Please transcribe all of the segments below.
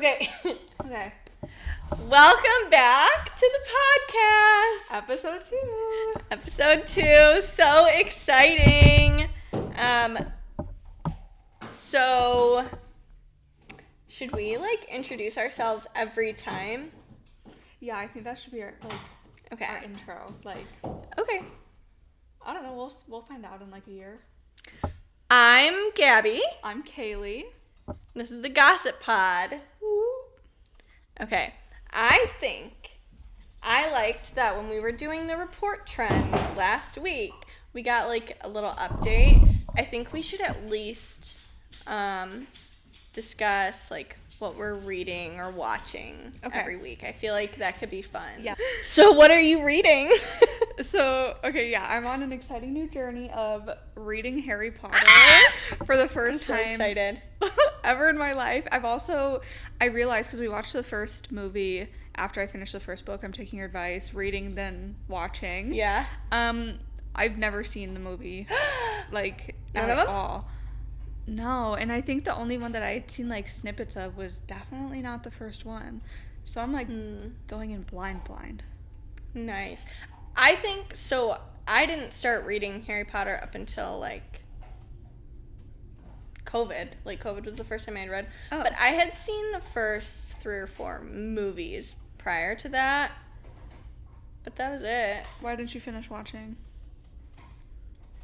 Okay. Okay. Welcome back to the podcast. Episode 2. Episode 2. So exciting. So should we introduce ourselves every time? Yeah, I think that should be our our intro. Okay. I don't know. We'll find out in a year. I'm Gabby. I'm Kailee. This is the Gossip Pod. Woo. Okay. I think I liked that when we were doing the report trend last week, we got a little update. I think we should at least discuss what we're reading or watching every week. I feel like that could be fun. Yeah. So what are you reading? I'm on an exciting new journey of reading Harry Potter for the first I'm so time excited. ever in my life. I realized because we watched the first movie after I finished the first book, I'm taking your advice, reading then watching. Yeah. I've never seen the movie None of at them? all. No, and I think the only one that I had seen snippets of was definitely not the first one. So I'm going in blind. Nice. I think so. I didn't start reading Harry Potter up until COVID. COVID was the first time I had read. Oh. But I had seen the first 3 or 4 movies prior to that. But that was it. Why didn't you finish watching?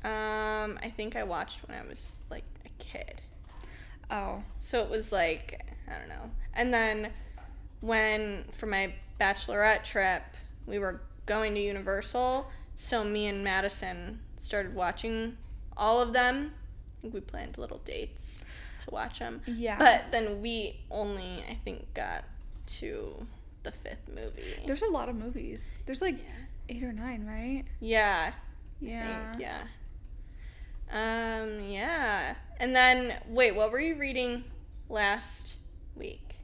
I think I watched when I was a kid. Oh. So it was I don't know. And then for my bachelorette trip, we were going to Universal, so me and Madison started watching all of them. I think we planned little dates to watch them. Yeah. But then we only, I think, got to the 5th movie. There's a lot of movies. There's 8 or 9, right? Yeah. Yeah. Yeah. Yeah. And then, wait, what were you reading last week?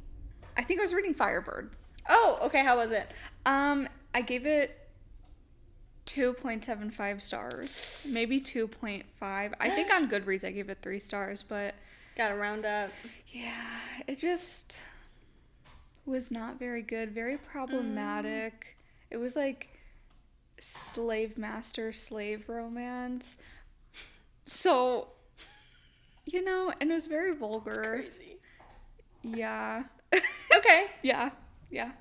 I think I was reading Firebird. Oh, okay. How was it? I gave it 2.75 stars. Maybe 2.5. I think on Goodreads I gave it 3 stars, but Gotta round up. yeah, it just was not very good. Very problematic. It was slave master slave romance. So, and it was very vulgar. It's crazy. Yeah. Okay. Yeah.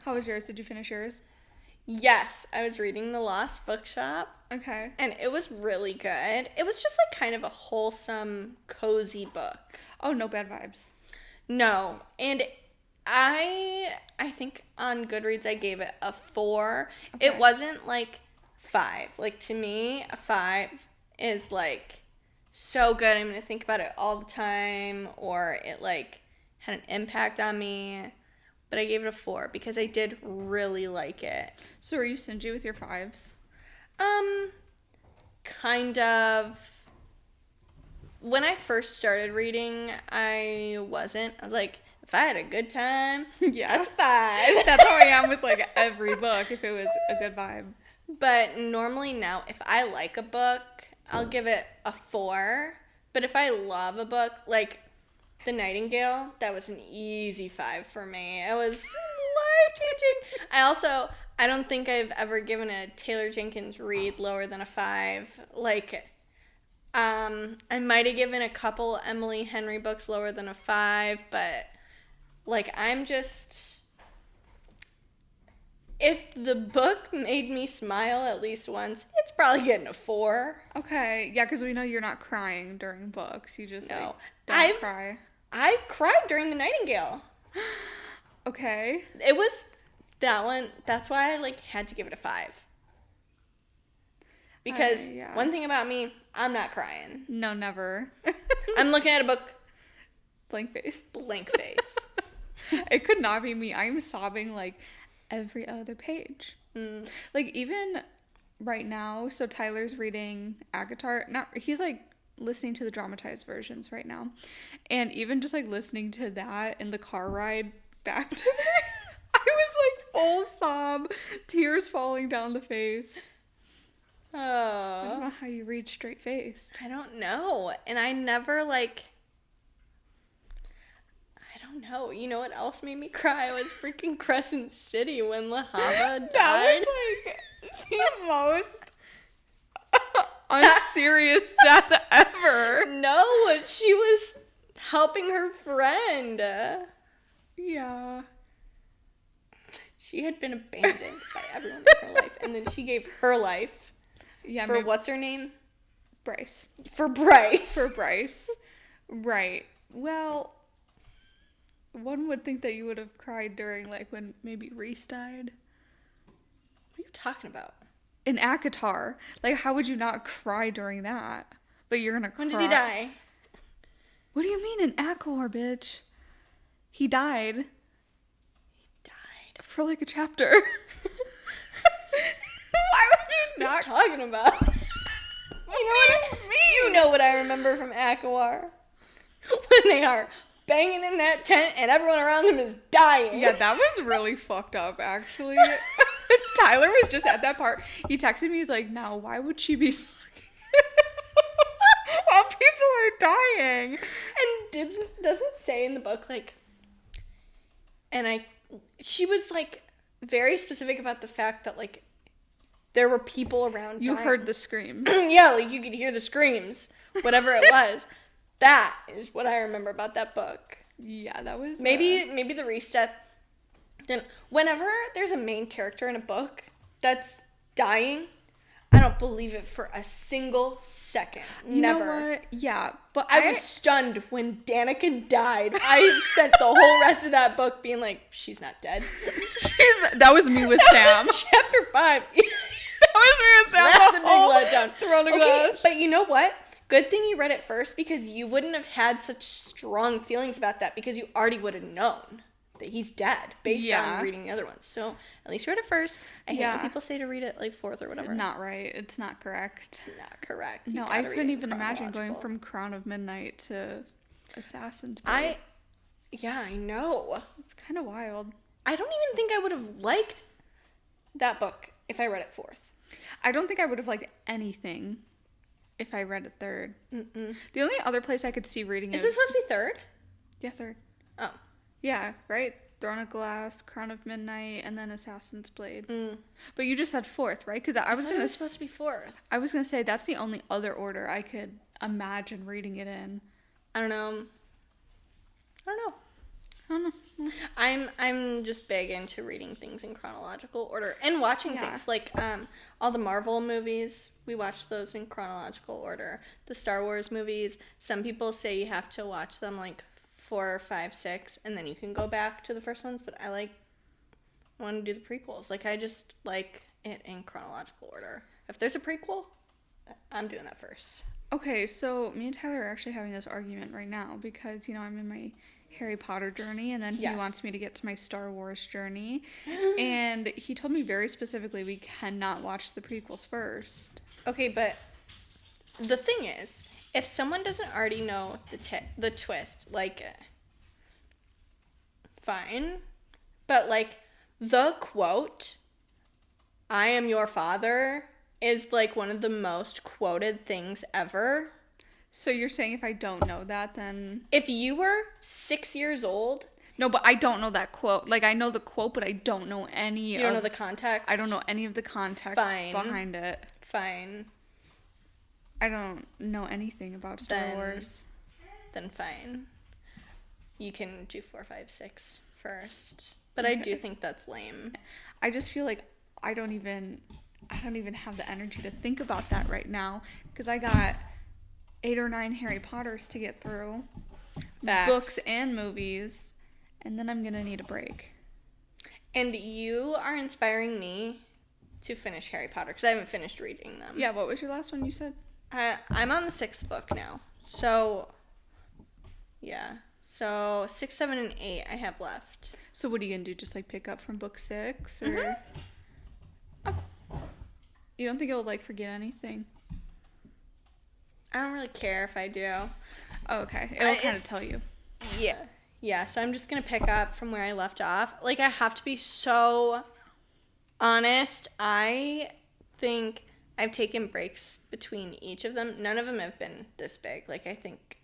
How was yours? Did you finish yours? Yes, I was reading The Lost Bookshop, Okay. and it was really good. It was just kind of a wholesome, cozy book. Oh, no bad vibes. No, and I think on Goodreads I gave it a 4. Okay. It wasn't 5. To me, a 5 is so good. I'm gonna think about it all the time, or it had an impact on me. But I gave it a 4 because I did really like it. So are you stingy with your 5s? Kind of. When I first started reading, I wasn't. I was if I had a good time, Yeah. that's a 5. That's how I am with every book, if it was a good vibe. But normally now, if I like a book, I'll give it a 4. But if I love a book, The Nightingale, that was an easy 5 for me. It was life-changing. I don't think I've ever given a Taylor Jenkins Reid lower than a 5. I might have given a couple Emily Henry books lower than a 5, but I'm just, if the book made me smile at least once, it's probably getting a 4. Okay. Yeah, because we know you're not crying during books. You just No. don't cry. I cried during The Nightingale. Okay. It was that one. That's why I had to give it a 5. Because one thing about me, I'm not crying. No, never. I'm looking at a book, Blank face. blank face. It could not be me. I'm sobbing every other page. Even right now, so Tyler's reading Agatar. He's listening to the dramatized versions right now. And even just listening to that in the car ride back to there, I was full sob, tears falling down the face. I don't know how you read straight faced. I don't know. And I never I don't know. You know what else made me cry was freaking Crescent City when Lahava died. That was like the most unserious death ever. No, she was helping her friend. Yeah. She had been abandoned by everyone in her life, and then she gave her life for what's her name? Bryce. For Bryce. For Bryce. Right. Well, one would think that you would have cried during, like, when maybe Reese died. What are you talking about? In ACOTAR. Like, how would you not cry during that? But you're gonna cry. When did he die? What do you mean in ACOTAR, bitch? He died. He died. For, like, a chapter. Why would you not? What are you talking about? You know what I mean? You know what I remember from Akawar. When they are banging in that tent and everyone around them is dying. Yeah, that was really fucked up, actually. Tyler was just at that part. He texted me, he's like, now, why would she be sucking? While people are dying. And doesn't it say in the book, like, she was, like, very specific about the fact that, like, there were people around You dying. heard the screams. Yeah, like, you could hear the screams, whatever it was. That is what I remember about that book. Yeah, that was... Maybe the Reese death. Whenever there's a main character in a book that's dying, I don't believe it for a single second. You Never. know what? Yeah, but I was stunned when Danica died. I spent the whole rest of that book being like, she's not dead. That was me with Sam. Chapter 5. That was me with Sam. That's a big letdown. Thrown a glass. But you know what? Good thing you read it first, because you wouldn't have had such strong feelings about that, because you already would have known that he's dead based on reading the other ones. So at least you read it first. I hate when people say to read it like fourth or whatever. Not right. It's not correct. It's not correct. No, I couldn't even imagine going from Crown of Midnight to Assassin's Blade. I know. It's kind of wild. I don't even think I would have liked that book if I read it fourth. I don't think I would have liked anything if I read it third. Mm-mm. The only other place I could see reading it... Is this supposed to be third? Yeah, third. Oh. Yeah, right? Throne of Glass, Crown of Midnight, and then Assassin's Blade. But you just said fourth, right? Because I was going to... It was supposed to be fourth. I was going to say that's the only other order I could imagine reading it in. I don't know. I'm just big into reading things in chronological order and watching things like all the Marvel movies. We watch those in chronological order. The Star Wars movies. Some people say you have to watch them like 4, 5, 6, and then you can go back to the first ones. But I want to do the prequels. Like, I just like it in chronological order. If there's a prequel, I'm doing that first. Okay, so me and Tyler are actually having this argument right now because, you know, I'm in my Harry Potter journey, and then he wants me to get to my Star Wars journey. And he told me very specifically we cannot watch the prequels first. Okay, but the thing is, if someone doesn't already know the twist, like, fine. But, like, the quote, "I am your father," is, like, one of the most quoted things ever. So you're saying if I don't know that, then... If you were 6 years old... No, but I don't know that quote. Like, I know the quote, but I don't know any... You don't know the context? I don't know any of the context behind it. Fine. I don't know anything about Star Wars. Then fine. You can do 4, 5, 6 first. But I do think that's lame. I just feel like I don't even have the energy to think about that right now. Because I got 8 or 9 Harry Potters to get through. Facts. Books and movies. And then I'm going to need a break. And you are inspiring me to finish Harry Potter. Because I haven't finished reading them. Yeah, what was your last one you said? I'm on the 6th book now. So, yeah. So, 6, 7, and 8 I have left. So what are you going to do? Just, like, pick up from book 6? Or... Oh. You don't think you'll, like, forget anything? I don't really care if I do. Oh, okay. It'll kind of tell you. Yeah. Yeah, so I'm just going to pick up from where I left off. Like, I have to be so honest. I think I've taken breaks between each of them. None of them have been this big. Like, I think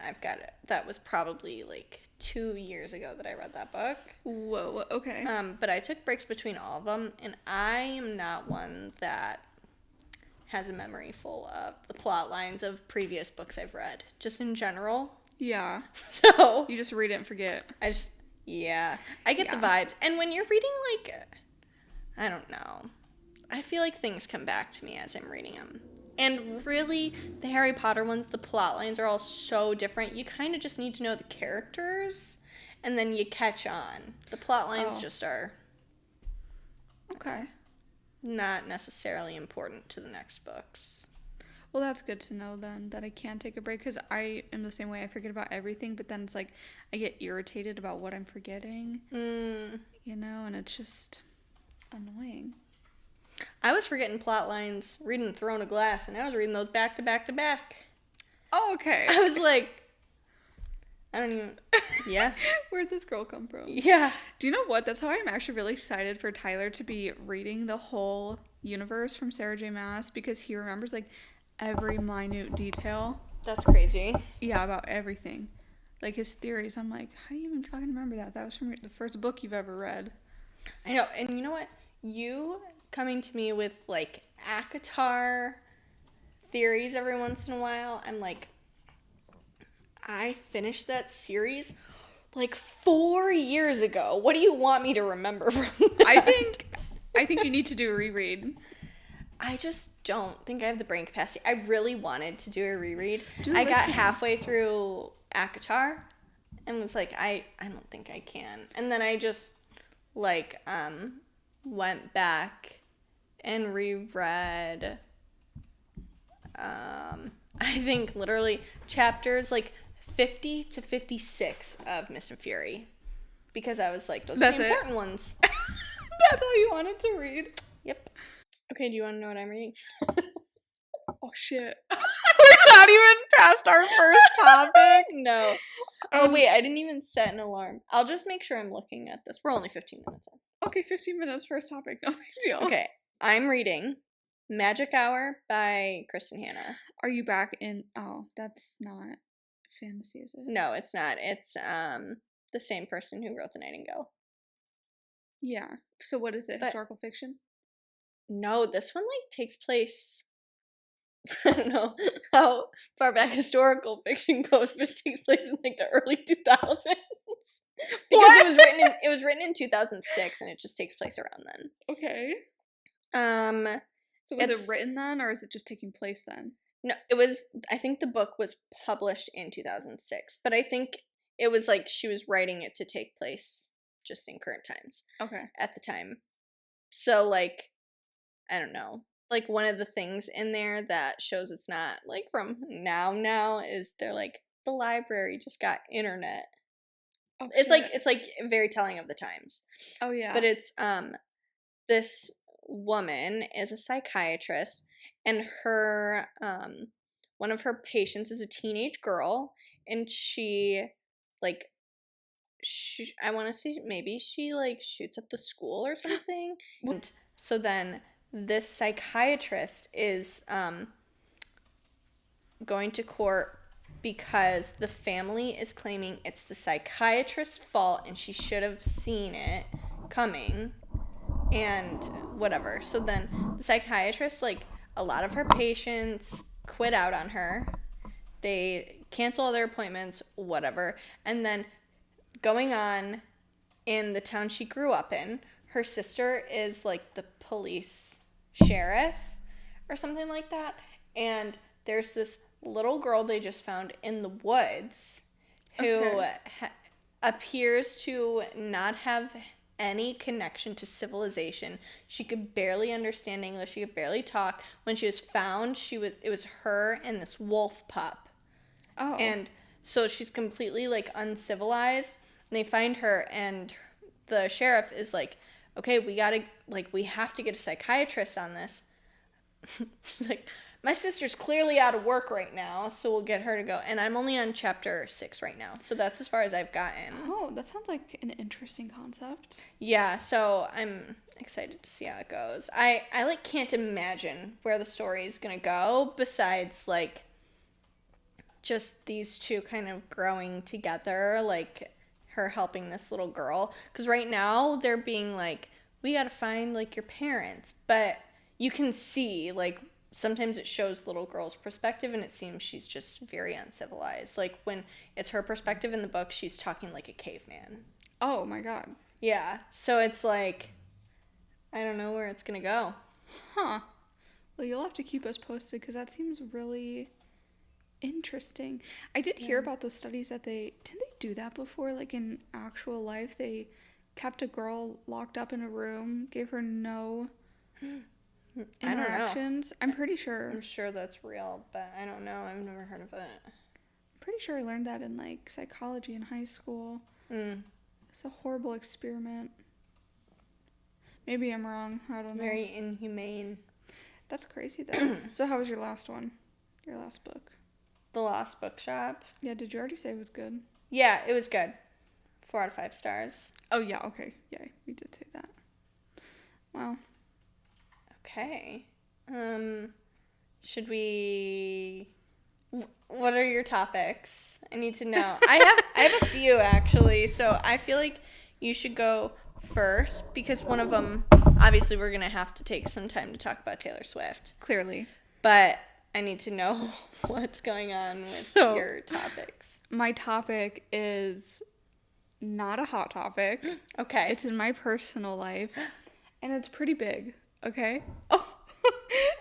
I've got it. That was probably like 2 years ago that I read that book. Whoa, okay. But I took breaks between all of them, and I am not one that has a memory full of the plot lines of previous books I've read, just in general. Yeah. So You just read it and forget. I get the vibes. And when you're reading, like, I don't know, I feel like things come back to me as I'm reading them. And really, the Harry Potter ones, the plot lines are all so different. You kind of just need to know the characters, and then you catch on. The plot lines just are Okay. not necessarily important to the next books. Well, that's good to know then, that I can take a break, because I am the same way. I forget about everything, but then it's like I get irritated about what I'm forgetting, you know, and it's just annoying. I was forgetting plot lines reading Throne of Glass, and I was reading those back to back to back. Oh, okay. I was like, I don't even, yeah. Where'd this girl come from? Yeah. Do you know what? That's why I'm actually really excited for Tyler to be reading the whole universe from Sarah J. Maas, because he remembers, like, every minute detail. That's crazy. Yeah, about everything. Like, his theories. I'm like, how do you even fucking remember that? That was from the first book you've ever read. I know, and you know what? You coming to me with, like, ACOTAR theories every once in a while, I'm like, I finished that series like 4 years ago. What do you want me to remember from that? I think you need to do a reread. I just don't think I have the brain capacity. I really wanted to do a reread. I got halfway through ACOTAR and was like, I don't think I can. And then I just, like, went back and reread, I think literally chapters, like, 50 to 56 of Mist and Fury. Because I was like, those are the important ones. That's all you wanted to read? Yep. Okay, do you want to know what I'm reading? Oh, shit. We're not even past our first topic. No. Oh, wait, I didn't even set an alarm. I'll just make sure I'm looking at this. We're only 15 minutes in. Okay, 15 minutes, first topic. No big deal. Okay, I'm reading Magic Hour by Kristen Hanna. Are you back in... Oh, that's not fantasy, is it? No, it's not. It's the same person who wrote The Nightingale. Yeah. So what is it? Historical fiction? No, this one, like, takes place... I don't know how far back historical fiction goes, but it takes place in, like, the early 2000s. Because it was written in 2006, and it just takes place around then. Okay. So was it written then, or is it just taking place then? No, it was, I think the book was published in 2006, but I think it was like she was writing it to take place just in current times. Okay. At the time. So, like, I don't know. Like, one of the things in there that shows it's not, like, from now is they're like, the library just got internet. Oh, it's like very telling of the times. Oh, yeah. But it's, this woman is a psychiatrist, and her, one of her patients is a teenage girl, and I want to say maybe she, like, shoots up the school or something. And so then this psychiatrist is, going to court because the family is claiming it's the psychiatrist's fault and she should have seen it coming and whatever. So then the psychiatrist, like, a lot of her patients quit out on her. They cancel all their appointments, whatever. And then going on in the town she grew up in, her sister is, like, the police sheriff or something like that. And there's this little girl they just found in the woods who appears to not have any connection to civilization. She could barely understand English. She could barely talk. When she was found, it was her and this wolf pup. Oh. And so she's completely, like, uncivilized. And they find her, and the sheriff is like, okay, we have to get a psychiatrist on this. She's like, my sister's clearly out of work right now, so we'll get her to go. And I'm only on chapter 6 right now, so that's as far as I've gotten. Oh, that sounds like an interesting concept. Yeah, so I'm excited to see how it goes. I like, can't imagine where the story is going to go, besides, like, just these two kind of growing together, like her helping this little girl. Because right now they're being like, we gotta find like your parents. But you can see, like, sometimes it shows little girl's perspective and it seems she's just very uncivilized. Like when it's her perspective in the book, she's talking like a caveman. Oh my god. Yeah. So it's like, I don't know where it's gonna go. Huh. Well, you'll have to keep us posted because that seems really interesting. I did hear about those studies that didn't they do that before? Like in actual life, they kept a girl locked up in a room, gave her no interactions. I'm pretty sure. I'm sure that's real, but I don't know. I've never heard of it. I'm pretty sure I learned that in like psychology in high school. It's a horrible experiment. Maybe I'm wrong. I don't know. Very inhumane. That's crazy though. So how was your last one? Your last book? The Lost Bookshop. Yeah, did you already say it was good? Yeah, it was good. 4 out of 5 stars. Oh yeah, okay. Yeah, we did say that. Wow. Okay. Should we... What are your topics? I need to know. I have a few actually, so I feel like you should go first because one of them, obviously we're going to have to take some time to talk about Taylor Swift. Clearly. But I need to know what's going on with your topics. My topic is not a hot topic. Okay. It's in my personal life, and it's pretty big, okay? Oh,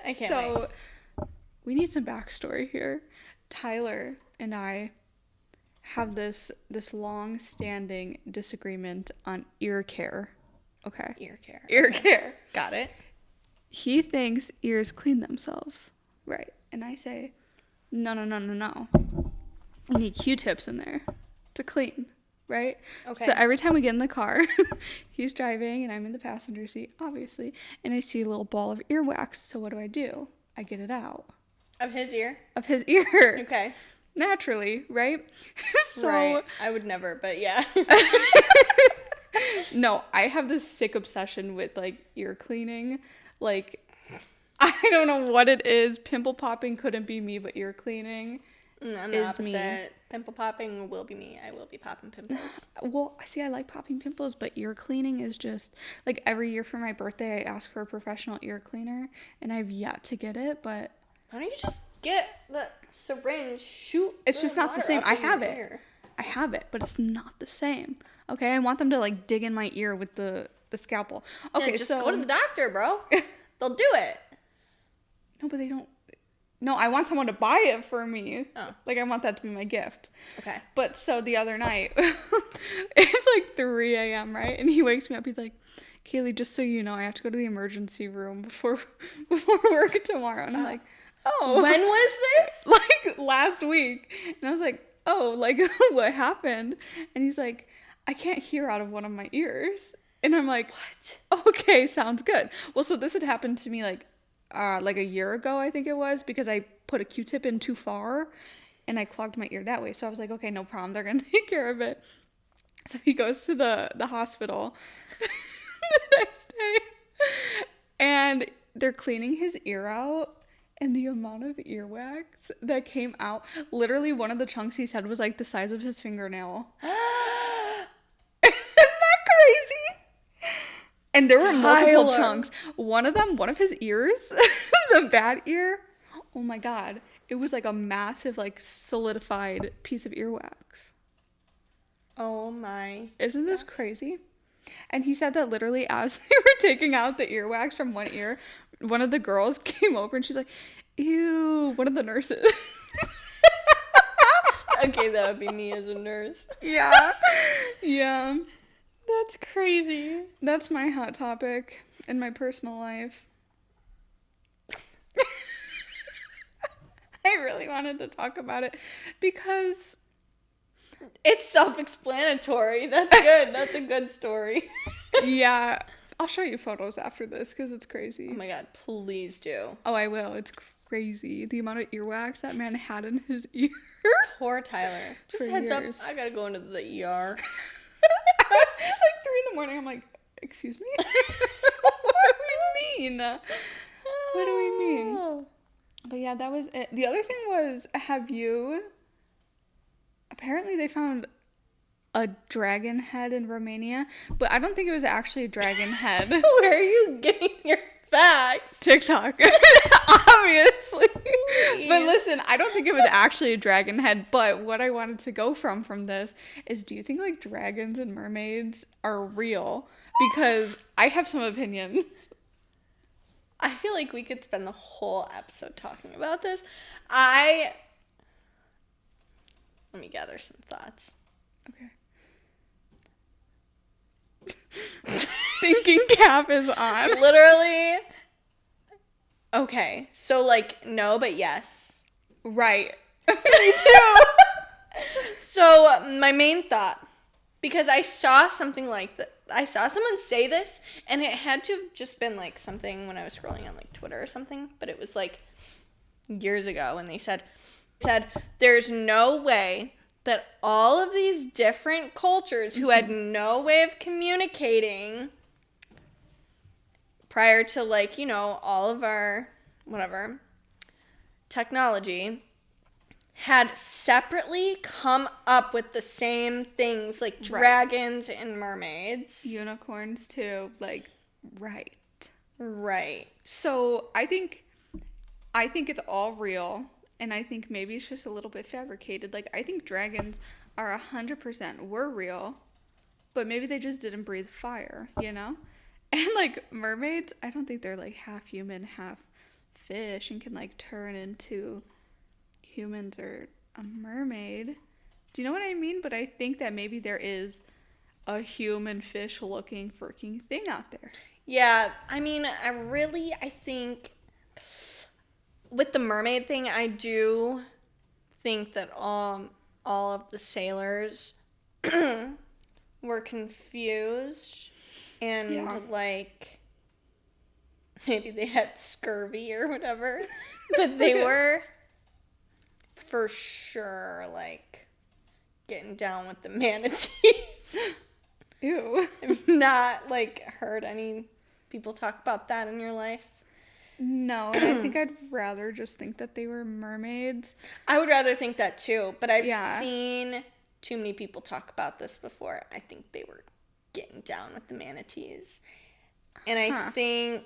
I can't wait. We need some backstory here. Tyler and I have this long-standing disagreement on ear care, okay? Ear care. Ear care. Got it. He thinks ears clean themselves, right? And I say, no. You need Q-tips in there to clean, right? Okay. So every time we get in the car, he's driving and I'm in the passenger seat, obviously, and I see a little ball of earwax. So what do? I get it out. Of his ear? Of his ear. Okay. Naturally, right? So right. I would never, but yeah. No, I have this sick obsession with like ear cleaning. Like, I don't know what it is. Pimple popping couldn't be me, but ear cleaning I'm is the opposite. me. Pimple popping will be me. I will be popping pimples. Well, see, I like popping pimples, but ear cleaning is just like every year for my birthday, I ask for a professional ear cleaner, and I've yet to get it. But why don't you just get the syringe? Shoot. it's just not the same. I have it. Ear. I have it, but it's not the same. Okay, I want them to like dig in my ear with the scalpel. Okay, yeah, just so go to the doctor, bro. They'll do it. No, but they don't. No, I want someone to buy it for me. Oh. Like, I want that to be my gift. Okay. But so the other night, it's like 3 a.m., right? And he wakes me up. He's like, Kaylee, just so you know, I have to go to the emergency room before work tomorrow. And I'm like, oh. When was this? Like, last week. And I was like, oh, like, what happened? And he's like, I can't hear out of one of my ears. And I'm like, what? Okay, sounds good. Well, so this had happened to me, like a year ago, I think it was, because I put a Q-tip in too far and I clogged my ear that way. So I was like, okay, no problem. They're going to take care of it. So he goes to the hospital the next day and they're cleaning his ear out, and the amount of earwax that came out, literally one of the chunks he said was like the size of his fingernail. Isn't that crazy? And there were multiple chunks. One of his ears, the bad ear, oh my god. It was like a massive, like, solidified piece of earwax. Oh my. Isn't this crazy? And he said that literally as they were taking out the earwax from one ear, one of the girls came over and she's like, ew, one of the nurses. Okay, that would be me as a nurse. Yeah. Yeah. That's crazy. That's my hot topic in my personal life. I really wanted to talk about it because it's self-explanatory. That's good. That's a good story. Yeah. I'll show you photos after this because it's crazy. Oh my god, please do. Oh, I will. It's crazy. The amount of earwax that man had in his ear. Poor Tyler. Just For heads years. up, I gotta go into the ER. Like 3 a.m, I'm like, excuse me? What do we mean? What do we mean? But yeah, that was it. The other thing was, have you apparently they found a dragon head in Romania, but I don't think it was actually a dragon head. Where are you getting your facts? TikTok. Obviously. But listen, I don't think it was actually a dragon head, but what I wanted to go from this is, do you think like dragons and mermaids are real? Because I have some opinions. I feel like we could spend the whole episode talking about this. Let me gather some thoughts. Okay. Thinking cap is on. Literally. Okay. So, like, no, but yes. Right. Me too. So, my main thought, because I saw something like that. I saw someone say this, and it had to have just been, like, something when I was scrolling on, like, Twitter or something. But it was, like, years ago, and they said, there's no way that all of these different cultures who had no way of communicating prior to, like, you know, all of our, whatever, technology, had separately come up with the same things, like dragons and mermaids. Unicorns, too. Like, right. Right. So, I think it's all real. And I think maybe it's just a little bit fabricated. Like, I think dragons are 100% were real, but maybe they just didn't breathe fire, you know? And, like, mermaids, I don't think they're, like, half human, half fish and can, like, turn into humans or a mermaid. Do you know what I mean? But I think that maybe there is a human fish-looking freaking thing out there. Yeah, I mean, I think... with the mermaid thing, I do think that all of the sailors were confused and like maybe they had scurvy or whatever, but they were for sure like getting down with the manatees. Ew. I've not like heard any people talk about that in your life. No, and I think I'd rather just think that they were mermaids. I would rather think that too, but I've seen too many people talk about this before. I think they were getting down with the manatees. And I think...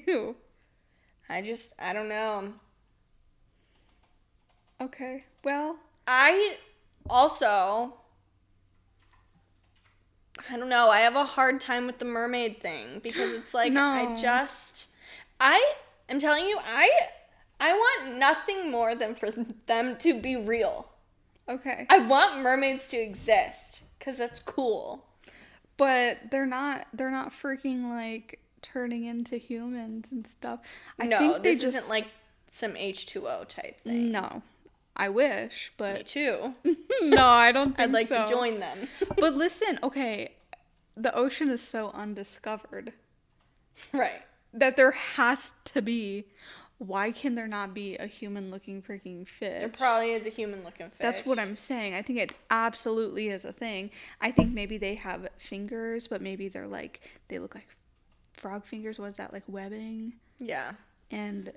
Ew. I don't know. Okay, well... I don't know. I have a hard time with the mermaid thing because it's like, No. I'm telling you, I want nothing more than for them to be real. Okay. I want mermaids to exist because that's cool. But they're not freaking like turning into humans and stuff. I no, think this isn't like some H2O type thing. No. I wish, but... Me too. No, I don't think I'd like so. to join them. But listen, okay, the ocean is so undiscovered. Right. That there has to be. Why can there not be a human-looking freaking fish? There probably is a human-looking fish. That's what I'm saying. I think it absolutely is a thing. I think maybe they have fingers, but maybe they're like, they look like frog fingers. What is that, like webbing? Yeah. And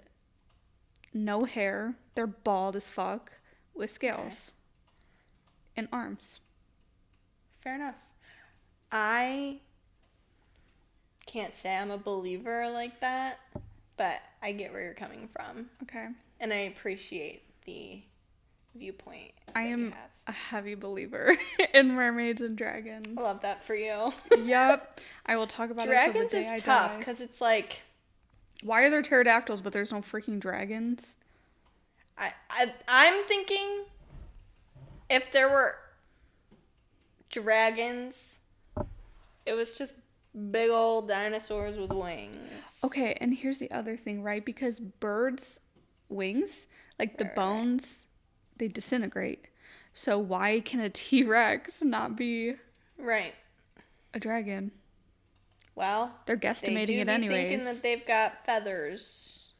no hair. They're bald as fuck with scales. And arms. Fair enough. I can't say I'm a believer like that, but I get where you're coming from. Okay. And I appreciate the viewpoint. I am a heavy believer in mermaids and dragons. I love that for you. Yep. I will talk about dragons it till the day is I tough die. because it's like, why are there pterodactyls but there's no freaking dragons? I'm thinking if there were dragons, it was just big old dinosaurs with wings. Okay, and here's the other thing, right? Because birds' wings, like the bones, they disintegrate. So why can a T-Rex not be a dragon? Well, they're guesstimating it anyways. Thinking that they've got feathers.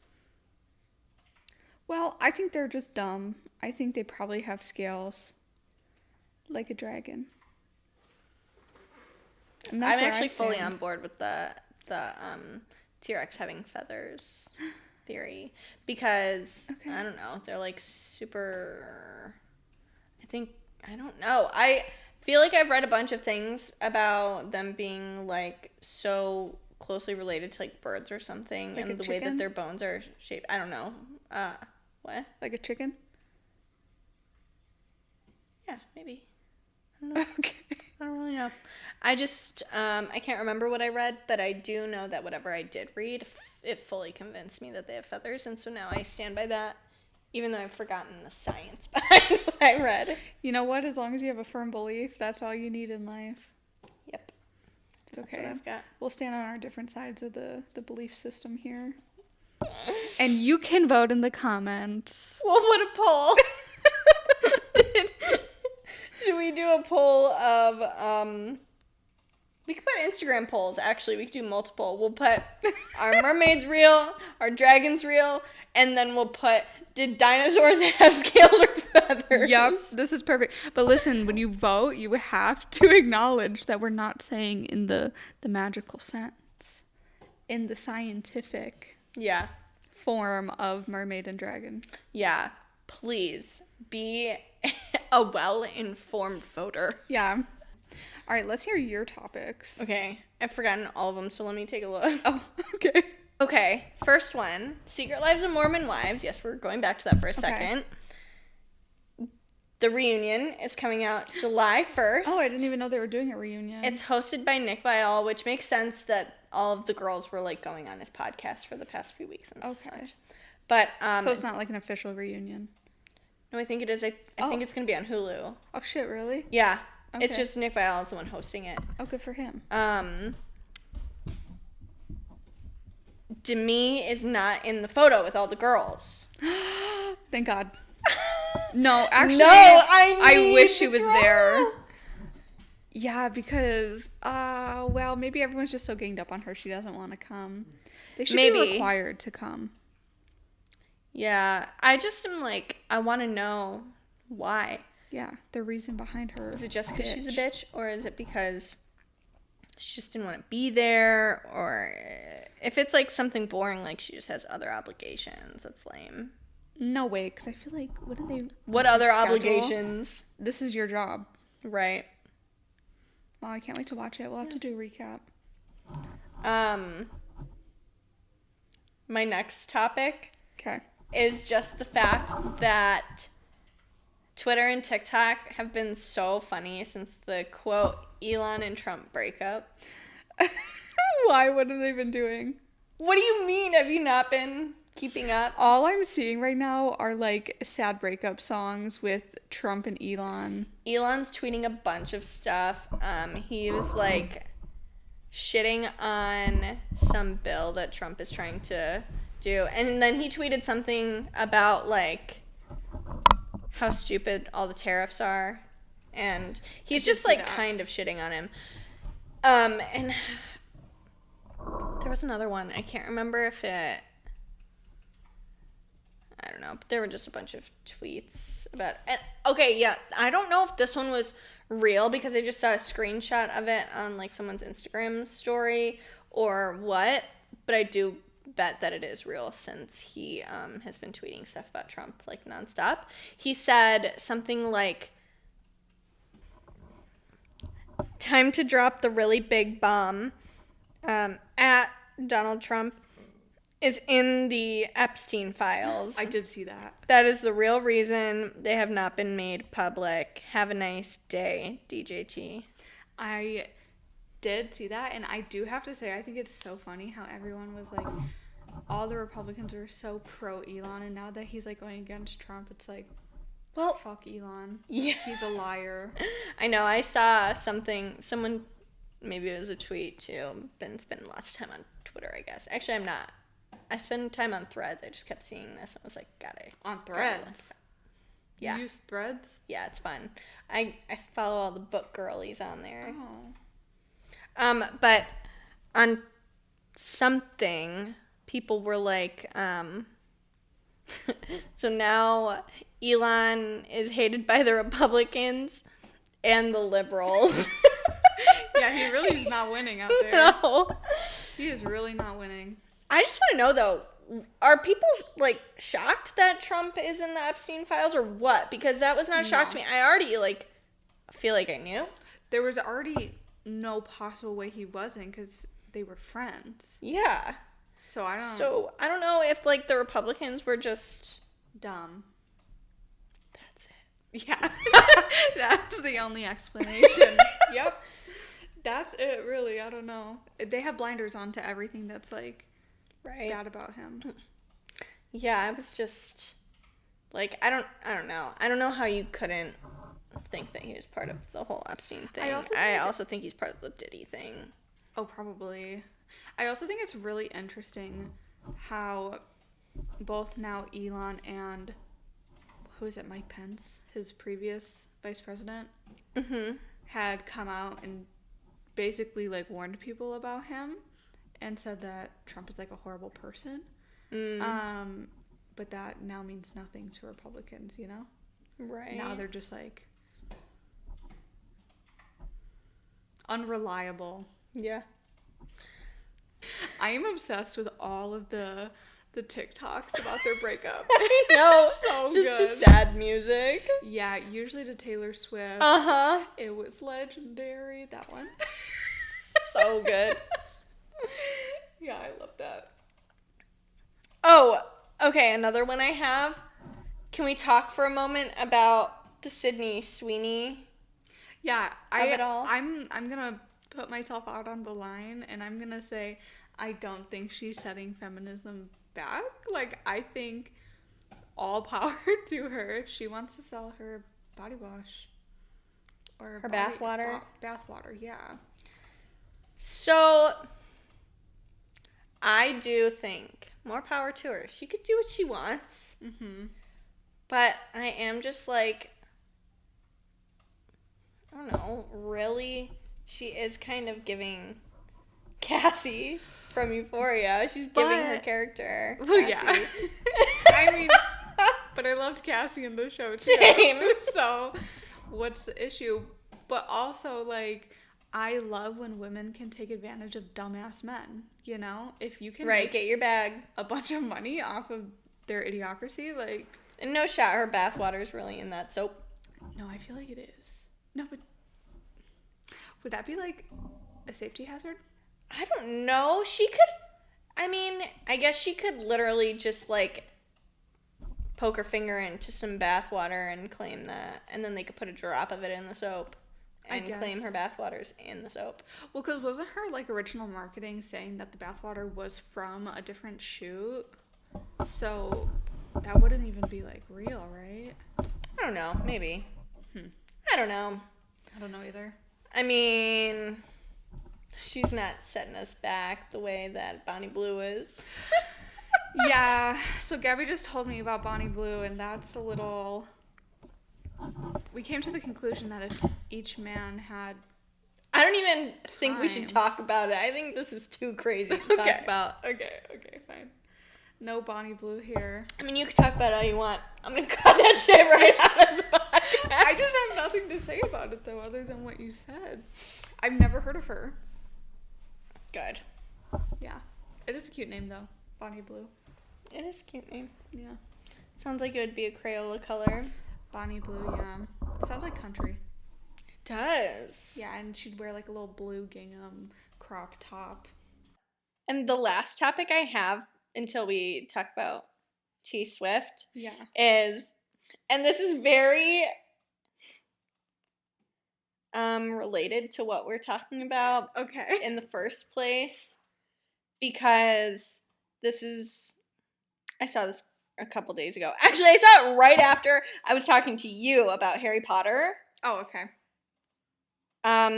Well, I think they're just dumb. I think they probably have scales, like a dragon. I'm actually fully on board with the T-Rex having feathers theory because I don't know, they're like super. I I don't know. I feel like I've read a bunch of things about them being, like, so closely related to, like, birds or something. Like and the way that their bones are shaped. I don't know. What? Like a chicken? Yeah, maybe. I don't know. Okay. I don't really know. I just, I can't remember what I read, but I do know that whatever I did read, it fully convinced me that they have feathers, and so now I stand by that, even though I've forgotten the science behind what I read. You know what? As long as you have a firm belief, that's all you need in life. Yep. It's okay. That's what I've got. We'll stand on our different sides of the belief system here. And you can vote in the comments. We'll put a poll. Should we do a poll of, we could put Instagram polls, actually. We could do multiple. We'll put, are mermaids real? Are dragons real? And then we'll put, did dinosaurs have scales or feathers? Yep, this is perfect. But listen, when you vote, you have to acknowledge that we're not saying in the magical sense. In the scientific form of mermaid and dragon. Yeah. Please be a well-informed voter. Yeah. All right, let's hear your topics. Okay. I've forgotten all of them, so let me take a look. Oh, okay. Okay, first one, Secret Lives of Mormon Wives. Yes, we're going back to that for a second. The reunion is coming out July 1st. Oh, I didn't even know they were doing a reunion. It's hosted by Nick Viall, which makes sense that all of the girls were, like, going on his podcast for the past few weeks and such. But, so it's not like an official reunion? No, I think it is. I think it's going to be on Hulu. Oh, shit, really? Yeah. Okay. It's just Nick Viall is the one hosting it. Oh, good for him. Demi is not in the photo with all the girls. Thank God. No, actually, no, I wish she was there. Yeah, because, well, maybe everyone's just so ganged up on her she doesn't want to come. They should be required to come. Yeah, I just am like, I want to know why. Yeah, the reason behind her. Is it just because she's a bitch, or is it because she just didn't want to be there, or if it's like something boring, like she just has other obligations, that's lame. No way, because I feel like, what other obligations? This is your job. Right. Well, I can't wait to watch it. We'll have to do a recap. My next topic Okay. is just the fact that Twitter and TikTok have been so funny since the, quote, Elon and Trump breakup. Why? What have they been doing? What do you mean? Have you not been keeping up? All I'm seeing right now are, like, sad breakup songs with Trump and Elon. Elon's tweeting a bunch of stuff. He was, like, shitting on some bill that Trump is trying to do. And then he tweeted something about, like, how stupid all the tariffs are. And he's just, like, kind of shitting on him. And there was another one. I can't remember if it... I don't know. But there were just a bunch of tweets about... And, okay, yeah. I don't know if this one was real because I just saw a screenshot of it on, like, someone's Instagram story or what. But I do bet that it is real since he has been tweeting stuff about Trump, like, nonstop. He said something like, time to drop the really big bomb at Donald Trump is in the Epstein files. I did see that. That is the real reason they have not been made public. Have a nice day, DJT. I did see that, and I do have to say, I think it's so funny how everyone was like, all the Republicans were so pro-Elon, and now that he's, like, going against Trump, it's like, well, fuck Elon. Yeah. He's a liar. I know. I saw someone, maybe it was a tweet, too, been spending lots of time on Twitter, I guess. Actually, I'm not. I spend time on Threads. I just kept seeing this, and I was like, on Threads? Yeah. You use Threads? Yeah, it's fun. I follow all the book girlies on there. Oh. But on something, people were like, so now Elon is hated by the Republicans and the liberals. Yeah, he really is not winning out there. No. He is really not winning. I just want to know, though, are people, like, shocked that Trump is in the Epstein files or what? Because that was not a shock to me. I already, like, feel like I knew. There was already no possible way he wasn't because they were friends. Yeah. So I don't know if, like, the Republicans were just dumb. That's it. Yeah. That's the only explanation. Yep. That's it, really. I don't know. They have blinders on to everything that's, like, bad about him. Yeah, I was just, like, I don't know. I don't know how you couldn't think that he was part of the whole Epstein thing. I also think he's part of the Diddy thing. Oh, probably. I also think it's really interesting how both now Elon and, who is it, Mike Pence, his previous vice president, had come out and basically, like, warned people about him and said that Trump is, like, a horrible person. But that now means nothing to Republicans, you know? Right. Now they're just, like, unreliable. Yeah. I am obsessed with all of the TikToks about their breakup. I know. So just good. to sad music. Yeah, usually to Taylor Swift. Uh-huh. It was legendary, that one. So good. Yeah, I love that. Oh, okay, another one I have. Can we talk for a moment about the Sydney Sweeney? Yeah, I'm gonna put myself out on the line, and I'm gonna say I don't think she's setting feminism back. Like, I think all power to her if she wants to sell her body wash or her bathwater. Bathwater, yeah. So I do think more power to her. She could do what she wants. But I am just like, I don't know, really? She is kind of giving Cassie from Euphoria. She's giving her character. Well, yeah. I mean, but I loved Cassie in the show too. Same. So what's the issue? But also, like, I love when women can take advantage of dumbass men, you know? If you can get your bag. A bunch of money off of their idiocracy, like... And no shot, her bathwater's really in that soap. No, I feel like it is. No, but... Would that be, like, a safety hazard? I don't know. She could... I mean, I guess she could literally just, like, poke her finger into some bathwater and claim that. And then they could put a drop of it in the soap. And claim her bathwater's in the soap. Well, because wasn't her, like, original marketing saying that the bathwater was from a different shoot? So that wouldn't even be, like, real, right? I don't know. Maybe. I don't know. I don't know either. I mean, she's not setting us back the way that Bonnie Blue is. Yeah. So Gabby just told me about Bonnie Blue, and that's a little... We came to the conclusion that if each man had... I don't even think we should talk about it. I think this is too crazy to talk about. Okay, fine. No Bonnie Blue here. I mean, you can talk about it all you want. I'm going to cut that shit right out of the podcast. I just have nothing to say about it, though, other than what you said. I've never heard of her. Good. Yeah. It is a cute name, though. Bonnie Blue. It is a cute name. Yeah. Sounds like it would be a Crayola color. Bonnie Blue, yeah. Sounds like country. It does. Yeah, and she'd wear like a little blue gingham crop top. And the last topic I have until we talk about T Swift is, and this is very related to what we're talking about in the first place, because I saw this a couple days ago. Actually, I saw it right after I was talking to you about Harry Potter. Oh, okay.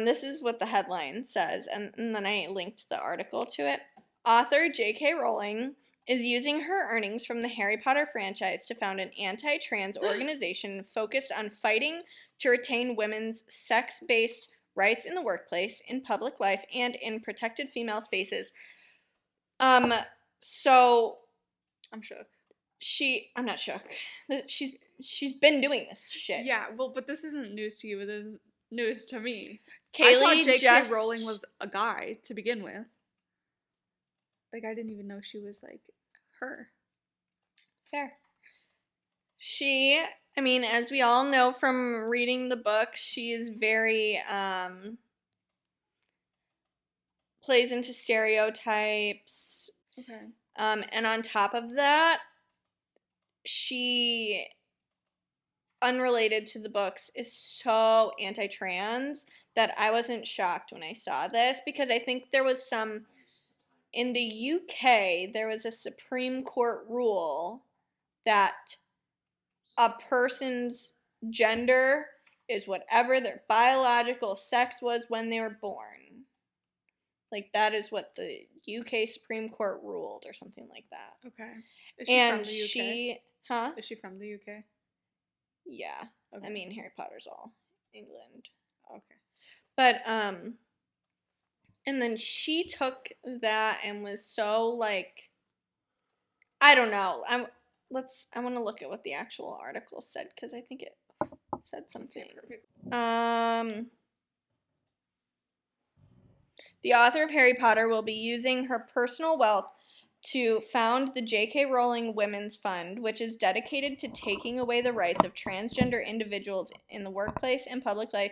This is what the headline says, and then I linked the article to it. Author JK Rowling is using her earnings from the Harry Potter franchise to found an anti-trans organization focused on fighting to retain women's sex-based rights in the workplace, in public life, and in protected female spaces. So I'm shook. I'm not shook. She's been doing this shit. Yeah, well, but this isn't news to you, but this is news to me. Kailee I thought JK Rowling was a guy to begin with. Like, I didn't even know she was, like, her. Fair. I mean, as we all know from reading the book, she is very, plays into stereotypes. Okay. And on top of that, she, unrelated to the books, is so anti-trans that I wasn't shocked when I saw this, because I think there was in the UK, there was a Supreme Court rule that a person's gender is whatever their biological sex was when they were born. Like, that is what the UK Supreme Court ruled, or something like that. Okay. Is she from the UK? Huh? Is she from the UK? Yeah. Okay. I mean, Harry Potter's all England. Okay. But, and then she took that and was so, like, I don't know. I want to look at what the actual article said, because I think it said something. The author of Harry Potter will be using her personal wealth to found the JK Rowling Women's Fund, which is dedicated to taking away the rights of transgender individuals in the workplace and public life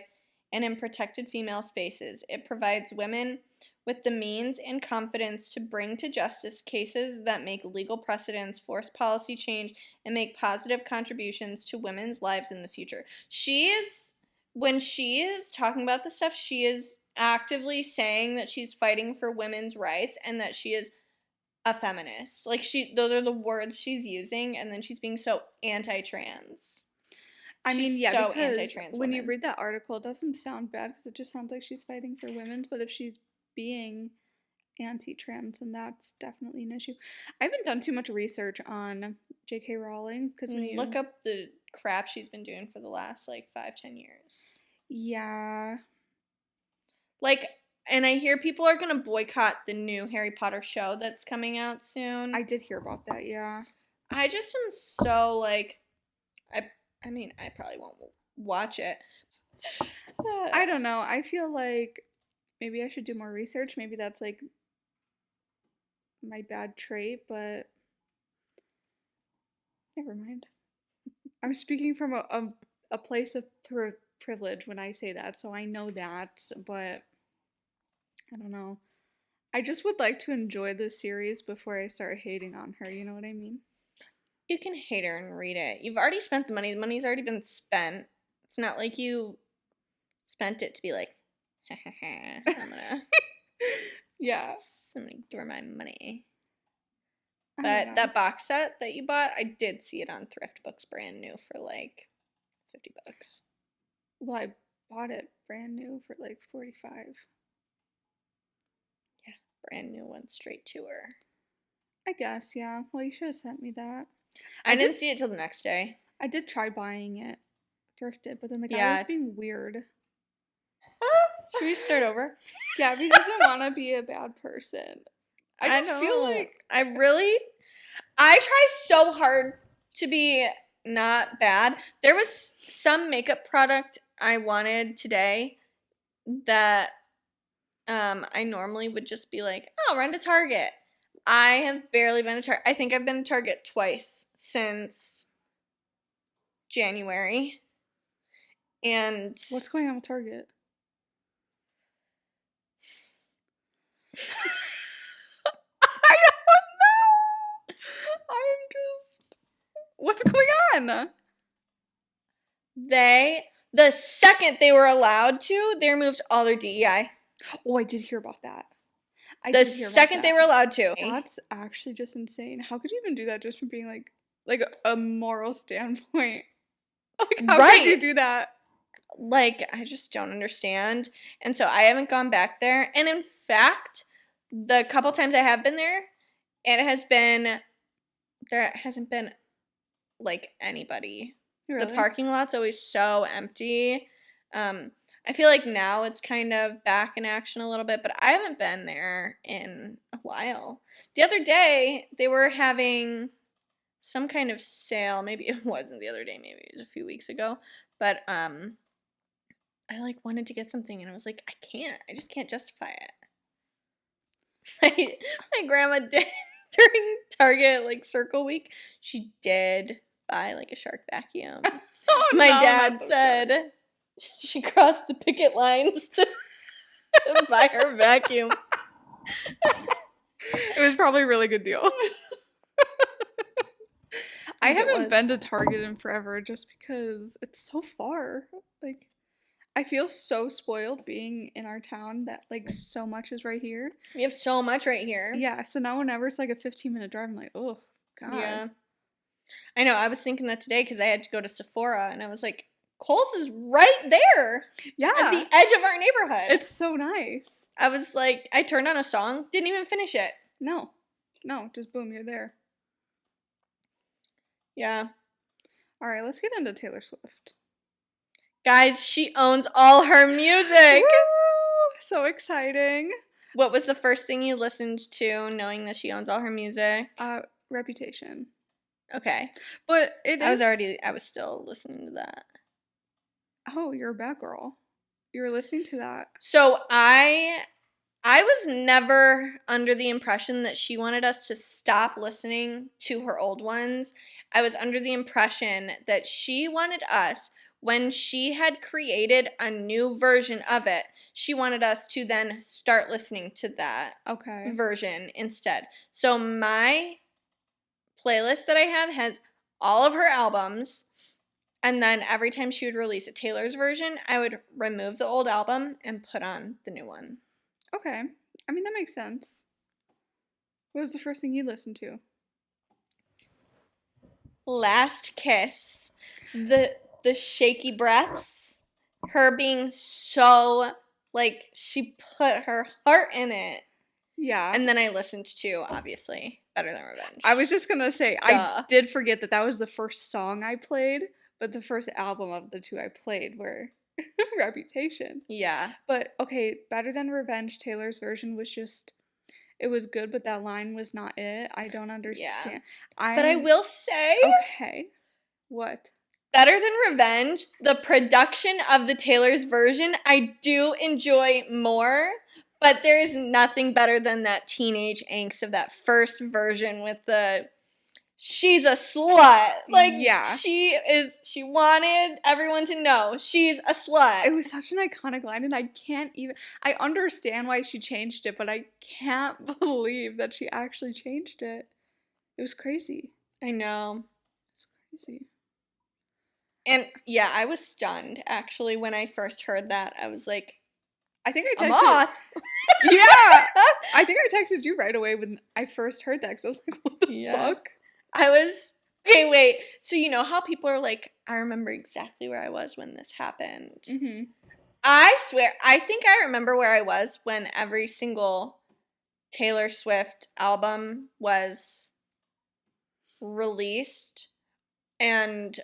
and in protected female spaces. It provides women with the means and confidence to bring to justice cases that make legal precedents, force policy change, and make positive contributions to women's lives in the future. When she is talking about this stuff, she is actively saying that she's fighting for women's rights and that she is a feminist. Like, those are the words she's using, and then she's being so anti-trans. I mean, yeah, so because anti-trans when woman. you read that article, it doesn't sound bad because it just sounds like she's fighting for women. But if she's being anti-trans, then that's definitely an issue. I haven't done too much research on JK Rowling because when you look up the crap she's been doing for the last, like, 5-10 years. Yeah. Like, and I hear people are going to boycott the new Harry Potter show that's coming out soon. I did hear about that, yeah. I just am so, like, I mean, I probably won't watch it. I don't know. I feel like maybe I should do more research. Maybe that's, like, my bad trait, but never mind. I'm speaking from a place of privilege when I say that, so I know that, but I don't know. I just would like to enjoy the series before I start hating on her, you know what I mean? You can hate her and read it. You've already spent the money. The money's already been spent. It's not like you spent it to be like, ha ha ha, I'm gonna give her my money. But that box set that you bought, I did see it on Thrift Books brand new for like $50. Well, I bought it brand new for like $45. Yeah, brand new, went straight to her. I guess, yeah. Well, you should have sent me that. I didn't see it till the next day. I did try buying it thrifted, but then the guy was being weird. Should we start over? Gabby doesn't want to be a bad person. I just feel like I try so hard to be not bad. There was some makeup product I wanted today that I normally would just be like, oh, run to Target. I have barely been to Target. I think I've been to Target twice since January. And what's going on with Target? I don't know. What's going on? The second they were allowed to, they removed all their DEI. Oh, I did hear about that. The second they were allowed to. That's actually just insane. How could you even do that just from being like a moral standpoint? Like, how could you do that? Like, I just don't understand. And so I haven't gone back there. And in fact, the couple times I have been there, there hasn't been, like, anybody. Really? The parking lot's always so empty. I feel like now it's kind of back in action a little bit, but I haven't been there in a while. The other day, they were having some kind of sale. Maybe it wasn't the other day. Maybe it was a few weeks ago. But I, like, wanted to get something, and I was like, I just can't justify it. My grandma during Target, like, Circle Week, she did buy, like, a shark vacuum. Oh, My no, dad not the said she crossed the picket lines to buy her vacuum. It was probably a really good deal. I haven't been to Target in forever just because it's so far. Like, I feel so spoiled being in our town that, like, so much is right here. We have so much right here. Yeah, so now whenever it's like a 15-minute drive, I'm like, oh, God. Yeah. I know, I was thinking that today because I had to go to Sephora, and I was like, Kohl's is right there. Yeah. At the edge of our neighborhood. It's so nice. I was like, I turned on a song, didn't even finish it. No, just boom, you're there. Yeah. All right, let's get into Taylor Swift. Guys, she owns all her music. Woo! So exciting. What was the first thing you listened to knowing that she owns all her music? Reputation. Okay. But I was still listening to that. Oh, you're a bad girl. You were listening to that. So I was never under the impression that she wanted us to stop listening to her old ones. I was under the impression that she wanted us, when she had created a new version of it, she wanted us to then start listening to that version instead. So my playlist that I have has all of her albums, and then every time she would release a Taylor's version, I would remove the old album and put on the new one. Okay. I mean, that makes sense. What was the first thing you listened to? Last Kiss. The shaky breaths. Her being so, like, she put her heart in it. Yeah. And then I listened to, obviously, Better Than Revenge. I was just gonna say, I did forget that was the first song I played, but the first album of the two I played were Reputation. Yeah. But, okay, Better Than Revenge, Taylor's version was just, it was good, but that line was not it. I don't understand. Yeah. But I will say... Okay. What? Better Than Revenge, the production of the Taylor's version, I do enjoy more, but there's nothing better than that teenage angst of that first version with the, she's a slut. Like, yeah. She wanted everyone to know she's a slut. It was such an iconic line, and I understand why she changed it, but I can't believe that she actually changed it. It was crazy. I know. It was crazy. And yeah, I was stunned, actually, when I first heard that. I was like, I think I texted... A moth! Yeah! I think I texted you right away when I first heard that, because I was like, what the fuck? I was... Okay, wait. So you know how people are like, I remember exactly where I was when this happened. Mm-hmm. I swear, I think I remember where I was when every single Taylor Swift album was released, and